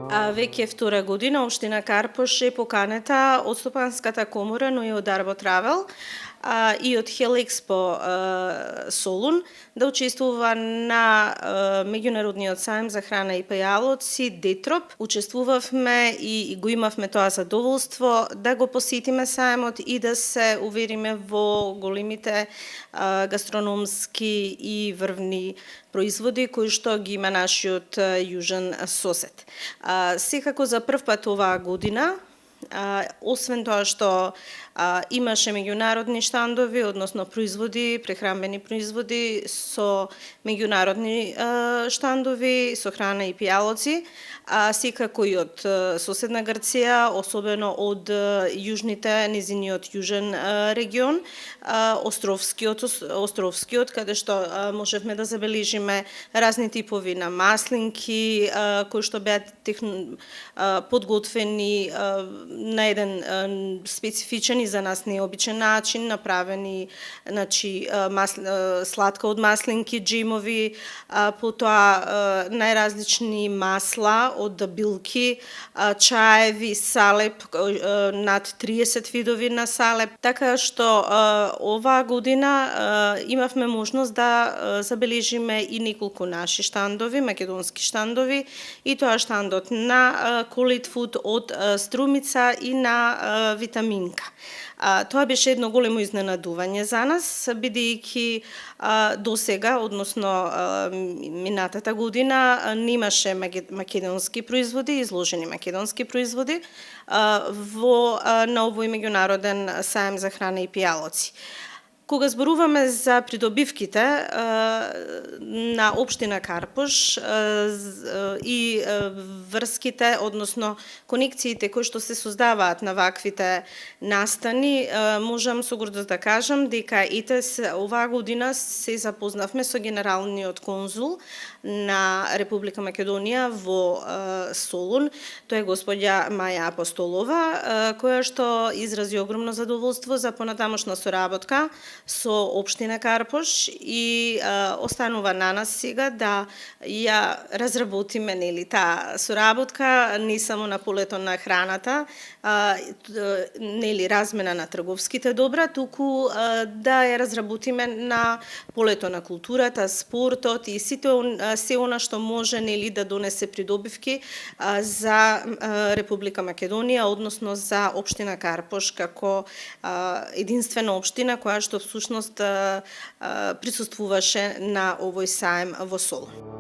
Веќе втора година Општина Карпош е поканета од Стопанската комора, но и од Арботравел и од Хелекспо Солун да учествува на меѓународниот сајм за храна и пејалоци Детроп. Учествувавме и го имавме тоа задоволство да го посетиме сајмот и да се увериме во големите гастрономски и врвни производи кои што ги има нашиот јужен сосед. Секако за прв пат оваа година, освен тоа што имаше меѓународни штандови, односно производи, прехранбени производи со меѓународни штандови, со храна и пијалоци, секако и од соседна Грција, особено од јужните, низиниот јужен регион, Островскиот, каде што можевме да забележиме разни типови на маслинки, кои што беа подготвени на еден специфичен и за нас необичен начин, направени сладка од маслинки, джемови, потоа најразлични масла од билки, чаеви, салеп, над 30 видови на салеп. Така што оваа година имавме можност да забележиме и неколку наши штандови, македонски штандови, и тоа штандот на Колит Фуд од Струмица и на Витаминка. Тоа беше едно големо изненадување за нас, бидејќи досега, односно минатата година, немаше македонски производи, изложени македонски производи на овој меѓународен сајм за храна и пијалоци. Кога зборуваме за придобивките на Општина Карпош и врските, односно конекциите кои што се создаваат на ваквите настани, можам со гордост да кажам дека оваа година се запознавме со генералниот конзул на Република Македонија во Солун, тоа е господја Маја Апостолова, која што изрази огромно задоволство за понатамошна соработка со Општина Карпош и останува на нас сега да ја разработиме таа соработка не само на полето на храната, размена на трговските добра, туку да ја разработиме на полето на културата, спортот и се она што може да донесе придобивки за Република Македонија, односно за Општина Карпош како единствена општина која што всушност присуствуваше на овој сајм во Солун.